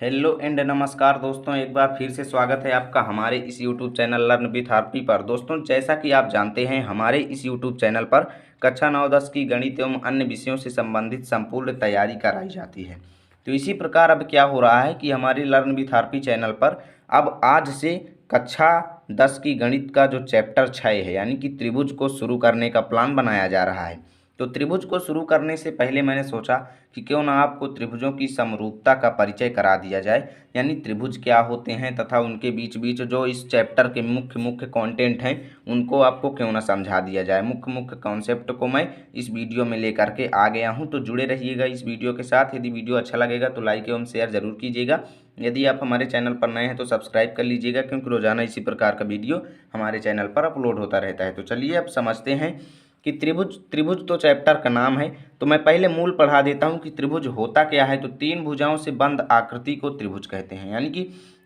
Hello and नमस्कार दोस्तों, एक बार फिर से स्वागत है आपका हमारे इस YouTube channel learn with RP पर। दोस्तों, जैसा कि आप जानते हैं, हमारे इस यूट्यूब चैनल पर कक्षा 9-10 की गणित एवं अन्य विषयों से संबंधित संपूर्ण तैयारी कराई जाती है। तो इसी प्रकार अब क्या हो रहा है कि हमारे लर्न विथ आरपी चैनल पर अब आज से कक्षा 10 की गणित का जो चैप्टर 6 है यानी कि त्रिभुज को शुरू करने का प्लान बनाया जा रहा है। तो त्रिभुज को शुरू करने से पहले मैंने सोचा कि क्यों ना आपको त्रिभुजों की समरूपता का परिचय करा दिया जाए, यानी त्रिभुज क्या होते हैं तथा उनके बीच बीच जो इस चैप्टर के मुख्य मुख्य कंटेंट हैं उनको आपको क्यों ना समझा दिया जाए। मुख्य मुख्य कॉन्सेप्ट को मैं इस वीडियो में लेकर के आ गया हूं, तो जुड़े रहिएगा इस वीडियो के साथ। यदि वीडियो अच्छा लगेगा तो लाइक एवं शेयर जरूर कीजिएगा। यदि आप हमारे चैनल पर नए हैं तो सब्सक्राइब कर लीजिएगा, क्योंकि रोजाना इसी प्रकार का वीडियो हमारे चैनल पर अपलोड होता रहता है। तो चलिए अब समझते हैं कि त्रिभुज त्रिभुज तो चैप्टर का नाम है, तो मैं पहले मूल पढ़ा देता हूं कि त्रिभुज होता क्या है। तो तीन भुजाओं से बंद आकृति को त्रिभुज कहते हैं, यानी कि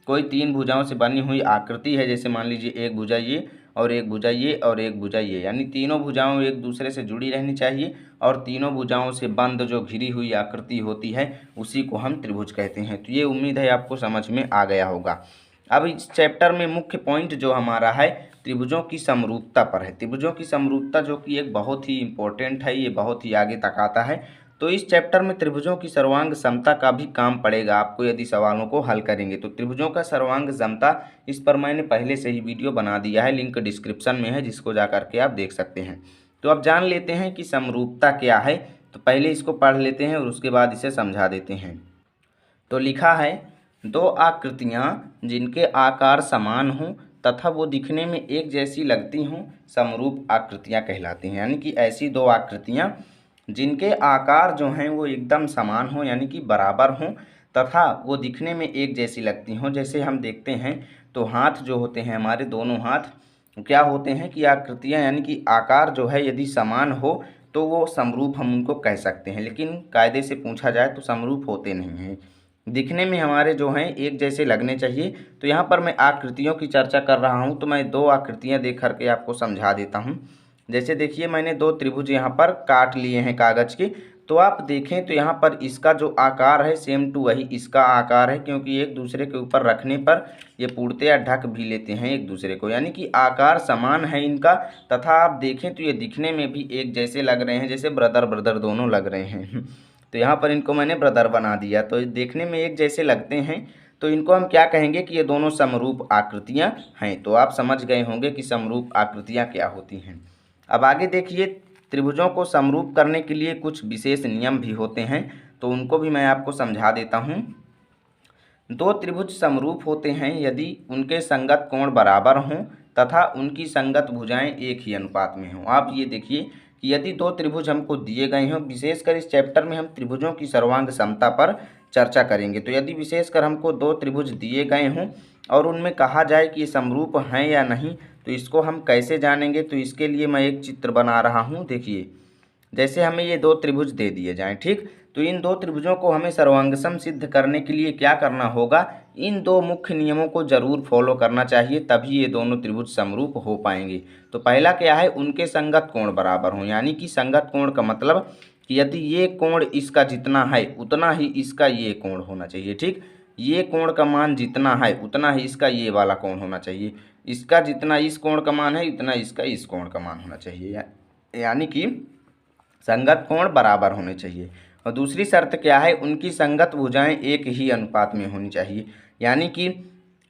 कोई तीन भुजाओं से बनी हुई आकृति है। जैसे मान लीजिए एक भुजा ये और एक भुजा ये और एक भुजा ये, यानी तीनों भुजाओं एक दूसरे से जुड़ी रहनी चाहिए और तीनों भुजाओं से बंद जो घिरी हुई आकृति होती है उसी को हम त्रिभुज कहते हैं। तो ये उम्मीद है आपको समझ में आ गया होगा। अब इस चैप्टर में मुख्य पॉइंट जो हमारा है त्रिभुजों की समरूपता पर है। त्रिभुजों की समरूपता जो कि एक बहुत ही इम्पोर्टेंट है, ये बहुत ही आगे तक आता है। तो इस चैप्टर में त्रिभुजों की सर्वांग समता का भी काम पड़ेगा आपको यदि सवालों को हल करेंगे। तो त्रिभुजों का सर्वांग समता, इस पर मैंने पहले से ही वीडियो बना दिया है, लिंक डिस्क्रिप्शन में है, जिसको जा करके आप देख सकते हैं। तो अब जान लेते हैं कि समरूपता क्या है। तो पहले इसको पढ़ लेते हैं और उसके बाद इसे समझा देते हैं। तो लिखा है, दो आकृतियाँ जिनके आकार समान हों तथा वो दिखने में एक जैसी लगती हों समरूप आकृतियाँ कहलाती हैं। यानी कि ऐसी दो आकृतियाँ जिनके आकार जो हैं वो एकदम समान हों, यानी कि बराबर हों तथा वो दिखने में एक जैसी लगती हों। जैसे हम देखते हैं तो हाथ जो होते हैं हमारे दोनों हाथ क्या होते हैं कि आकृतियाँ, यानी कि आकार जो है यदि समान हो तो वो समरूप हम उनको कह सकते हैं। लेकिन कायदे से पूछा जाए तो समरूप होते नहीं हैं, दिखने में हमारे जो हैं एक जैसे लगने चाहिए। तो यहाँ पर मैं आकृतियों की चर्चा कर रहा हूँ, तो मैं दो आकृतियाँ देख करके आपको समझा देता हूँ। जैसे देखिए, मैंने दो त्रिभुज यहाँ पर काट लिए हैं कागज़ के। तो आप देखें तो यहाँ पर इसका जो आकार है सेम टू वही इसका आकार है, क्योंकि एक दूसरे के ऊपर रखने पर ये पूर्णतया ढक भी लेते हैं एक दूसरे को, यानी कि आकार समान है इनका। तथा आप देखें तो ये दिखने में भी एक जैसे लग रहे हैं, जैसे ब्रदर ब्रदर दोनों लग रहे हैं। तो यहाँ पर इनको मैंने ब्रदर बना दिया, तो देखने में एक जैसे लगते हैं। तो इनको हम क्या कहेंगे कि ये दोनों समरूप आकृतियाँ हैं। तो आप समझ गए होंगे कि समरूप आकृतियाँ क्या होती हैं। अब आगे देखिए, त्रिभुजों को समरूप करने के लिए कुछ विशेष नियम भी होते हैं, तो उनको भी मैं आपको समझा देता हूँ। दो त्रिभुज समरूप होते हैं यदि उनके संगत कोण बराबर हों तथा उनकी संगत भुजाएं एक ही अनुपात में हों। आप ये देखिए कि यदि दो त्रिभुज हमको दिए गए हों, विशेषकर इस चैप्टर में हम त्रिभुजों की सर्वांग समता पर चर्चा करेंगे। तो यदि विशेषकर हमको दो त्रिभुज दिए गए हों और उनमें कहा जाए कि ये समरूप हैं या नहीं, तो इसको हम कैसे जानेंगे। तो इसके लिए मैं एक चित्र बना रहा हूँ। देखिए, जैसे हमें ये दो त्रिभुज दे दिए जाएं, ठीक, तो इन दो त्रिभुजों को हमें सर्वांगसम सिद्ध करने के लिए क्या करना होगा, इन दो मुख्य नियमों को जरूर फॉलो करना चाहिए, तभी ये दोनों त्रिभुज समरूप हो पाएंगे। तो पहला क्या है, उनके संगत कोण बराबर हों, यानी कि संगत कोण का मतलब कि यदि ये कोण इसका जितना है उतना ही इसका ये कोण होना चाहिए, ठीक, ये कोण का मान जितना है उतना ही इसका ये वाला कोण होना चाहिए, इसका जितना इस कोण का मान है इतना इसका इस कोण का मान होना चाहिए, यानी कि संगत कोण बराबर होने चाहिए। और दूसरी शर्त क्या है, उनकी संगत भुजाएं एक ही अनुपात में होनी चाहिए, यानी कि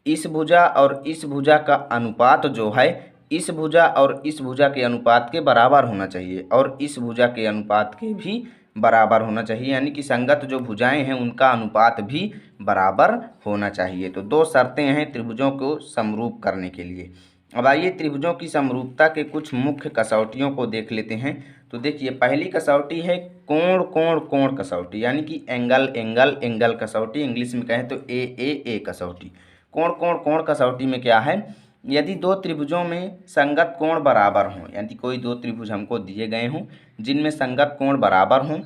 इस भुजा और इस भुजा का अनुपात जो है इस भुजा और इस भुजा के अनुपात के बराबर होना चाहिए और इस भुजा के अनुपात के भी बराबर होना चाहिए, यानी कि संगत जो भुजाएं हैं उनका अनुपात भी बराबर होना चाहिए। तो दो शर्तें हैं त्रिभुजों को समरूप करने के लिए। अब आइए त्रिभुजों की समरूपता के कुछ मुख्य कसौटियों को देख लेते हैं। तो देखिए, पहली कसौटी है कोण कोण कोण कसौटी, यानी कि एंगल एंगल एंगल कसौटी, इंग्लिश में कहें तो ए कसौटी। कोण कोण कोण कसौटी में क्या है, यदि दो त्रिभुजों में संगत कोण बराबर हों, यानी कोई दो त्रिभुज हमको दिए गए हों जिनमें संगत कोण बराबर हों,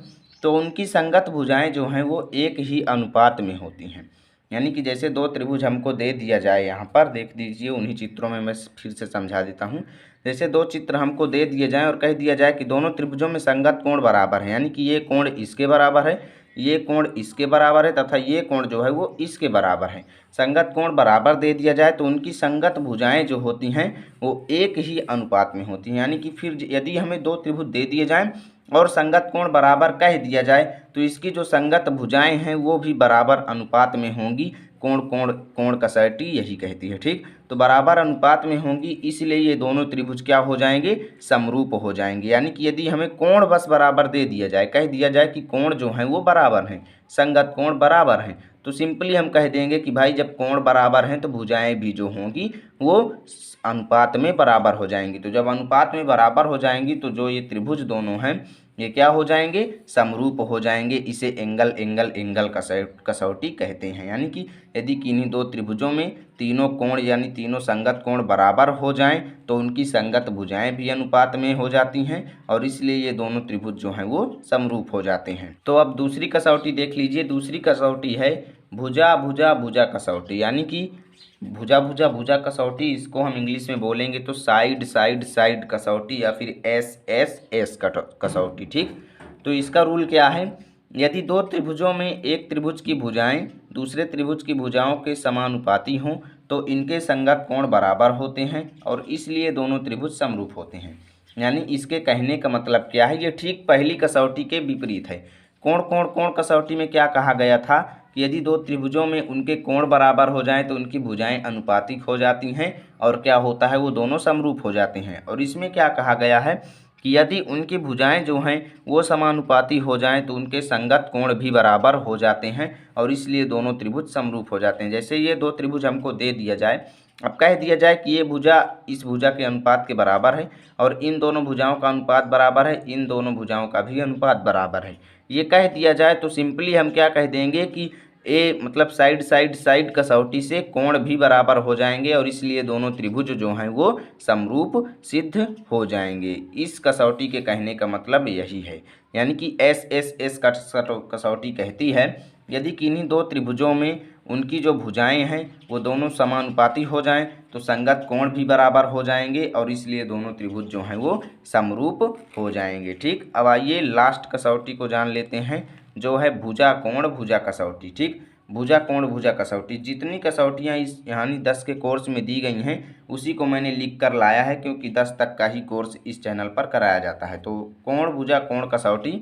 तो उनकी संगत भुजाएं जो हैं वो एक ही अनुपात में होती हैं। यानी कि जैसे दो त्रिभुज हमको दे दिया जाए, यहाँ पर देख दीजिए, उन्हीं चित्रों में मैं फिर से समझा देता हूँ। जैसे दो चित्र हमको दे दिए जाएं और कह दिया जाए कि दोनों त्रिभुजों में संगत कोण बराबर है, यानी कि ये कोण इसके बराबर है, ये कोण इसके बराबर है तथा ये कोण जो है वो इसके बराबर है। संगत कोण बराबर दे दिया जाए तो उनकी संगत भुजाएं जो होती हैं वो एक ही अनुपात में होती हैं। यानी कि फिर यदि हमें दो त्रिभुज दे दिए जाएं और संगत कोण बराबर कह दिया जाए तो इसकी जो संगत भुजाएं हैं वो भी बराबर अनुपात में होंगी। कोण कोण कोण कसौटी यही कहती है। ठीक, तो बराबर अनुपात में होंगी, इसलिए ये दोनों त्रिभुज क्या हो जाएंगे, समरूप हो जाएंगे। यानी कि यदि हमें कोण बस बराबर दे दिया जाए, कह दिया जाए कि कोण जो हैं वो बराबर हैं, संगत कोण बराबर हैं, तो सिंपली हम कह देंगे कि भाई जब कोण बराबर हैं तो भुजाएं भी जो होंगी वो अनुपात में बराबर हो जाएंगी। तो जब अनुपात में बराबर हो जाएंगी तो जो ये त्रिभुज दोनों हैं ये क्या हो जाएंगे, समरूप हो जाएंगे। इसे एंगल एंगल एंगल कसौटी कहते हैं। यानी कि यदि किन्हीं दो त्रिभुजों में तीनों कोण यानी तीनों संगत कोण बराबर हो जाएं तो उनकी संगत भुजाएं भी अनुपात में हो जाती हैं और इसलिए ये दोनों त्रिभुज जो हैं वो समरूप हो जाते हैं। तो अब दूसरी कसौटी देख लीजिए। दूसरी कसौटी है भुजा भुजा भुजा कसौटी। यानी कि भुजा भुजा भुजा कसौटी, इसको हम इंग्लिश में बोलेंगे तो साइड साइड साइड कसौटी या फिर एस एस एस कसौटी। ठीक, तो इसका रूल क्या है, यदि दो त्रिभुजों में एक त्रिभुज की भुजाएं दूसरे त्रिभुज की भुजाओं के समानुपाती हों तो इनके संगत कोण बराबर होते हैं और इसलिए दोनों त्रिभुज समरूप होते हैं। यानी इसके कहने का मतलब क्या है, ये ठीक पहली कसौटी के विपरीत है। कोण कोण कोण कसौटी में क्या कहा गया था कि यदि दो त्रिभुजों में उनके कोण बराबर हो जाएं तो उनकी भुजाएं अनुपातिक हो जाती हैं और क्या होता है, वो दोनों समरूप हो जाते हैं। और इसमें क्या कहा गया है कि यदि उनकी भुजाएं जो हैं वो समानुपाती हो जाएं तो उनके संगत कोण भी बराबर हो जाते हैं और इसलिए दोनों त्रिभुज समरूप हो जाते हैं। जैसे ये दो त्रिभुज हमको दे दिया जाए, अब कह दिया जाए कि ये भुजा इस भुजा के अनुपात के बराबर है और इन दोनों भुजाओं का अनुपात बराबर है, इन दोनों भुजाओं का भी अनुपात बराबर है, ये कह दिया जाए तो सिंपली हम क्या कह देंगे कि ए मतलब साइड साइड साइड कसौटी से कोण भी बराबर हो जाएंगे और इसलिए दोनों त्रिभुज जो हैं वो समरूप सिद्ध हो जाएंगे। इस कसौटी के कहने का मतलब यही है। यानी कि एस एस एस कसौटी कहती है यदि किन्हीं दो त्रिभुजों में उनकी जो भुजाएं हैं वो दोनों समानुपाती हो जाएं तो संगत कोण भी बराबर हो जाएंगे और इसलिए दोनों त्रिभुज जो हैं वो समरूप हो जाएंगे। ठीक, अब आइए लास्ट कसौटी को जान लेते हैं जो है भुजा कोण भुजा कसौटी। ठीक, भुजा कोण भुजा कसौटी, जितनी कसौटियाँ इस यानी 10 के कोर्स में दी गई हैं उसी को मैंने लिख कर लाया है क्योंकि 10 तक का ही कोर्स इस चैनल पर कराया जाता है। तो कोण भुजा कोण कसौटी,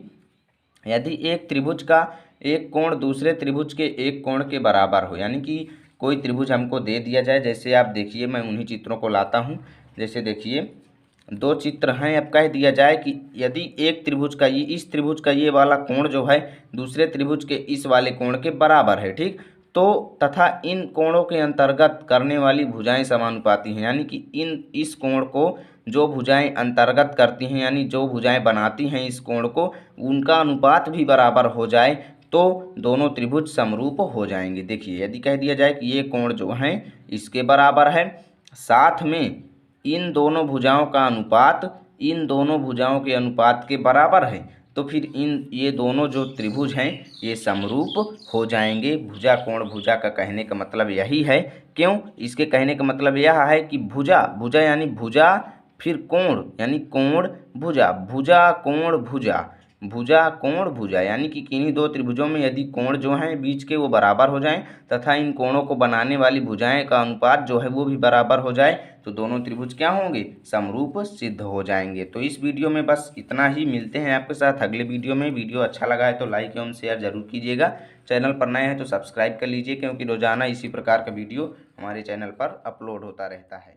यदि एक त्रिभुज का एक कोण दूसरे त्रिभुज के एक कोण के बराबर हो, यानी कि कोई त्रिभुज हमको दे दिया जाए, जैसे आप देखिए मैं उन्हीं चित्रों को लाता हूँ। जैसे देखिए दो चित्र हैं, अब कह दिया जाए कि यदि एक त्रिभुज का ये इस त्रिभुज का ये वाला कोण जो है दूसरे त्रिभुज के इस वाले कोण के बराबर है, ठीक, तो तथा इन कोणों के अंतर्गत करने वाली भुजाएं समानुपाती हैं। यानी कि इस कोण को जो भुजाएं अंतर्गत करती हैं यानी जो भुजाएं बनाती हैं इस कोण को, उनका अनुपात भी बराबर हो जाए तो दोनों त्रिभुज समरूप हो जाएंगे। देखिए यदि कह दिया जाए कि ये कोण जो हैं इसके बराबर है, साथ में इन दोनों भुजाओं का अनुपात इन दोनों भुजाओं के अनुपात के बराबर है, तो फिर ये दोनों जो त्रिभुज हैं ये समरूप हो जाएंगे। भुजा कोण भुजा का कहने का मतलब यही है। क्यों, इसके कहने का मतलब यह है कि भुजा भुजा यानी भुजा, फिर कोण यानी कोण भुजा, भुजा कोण भुजा, भुजा कोण भुजा, यानी कि किन्हीं दो त्रिभुजों में यदि कोण जो हैं बीच के वो बराबर हो जाएं तथा इन कोणों को बनाने वाली भुजाएं का अनुपात जो है वो भी बराबर हो जाए तो दोनों त्रिभुज क्या होंगे, समरूप सिद्ध हो जाएंगे। तो इस वीडियो में बस इतना ही, मिलते हैं आपके साथ अगले वीडियो में। वीडियो अच्छा लगा है तो लाइक एवं शेयर जरूर कीजिएगा। चैनल पर नए हैं तो सब्सक्राइब कर लीजिए क्योंकि रोजाना इसी प्रकार का वीडियो हमारे चैनल पर अपलोड होता रहता है।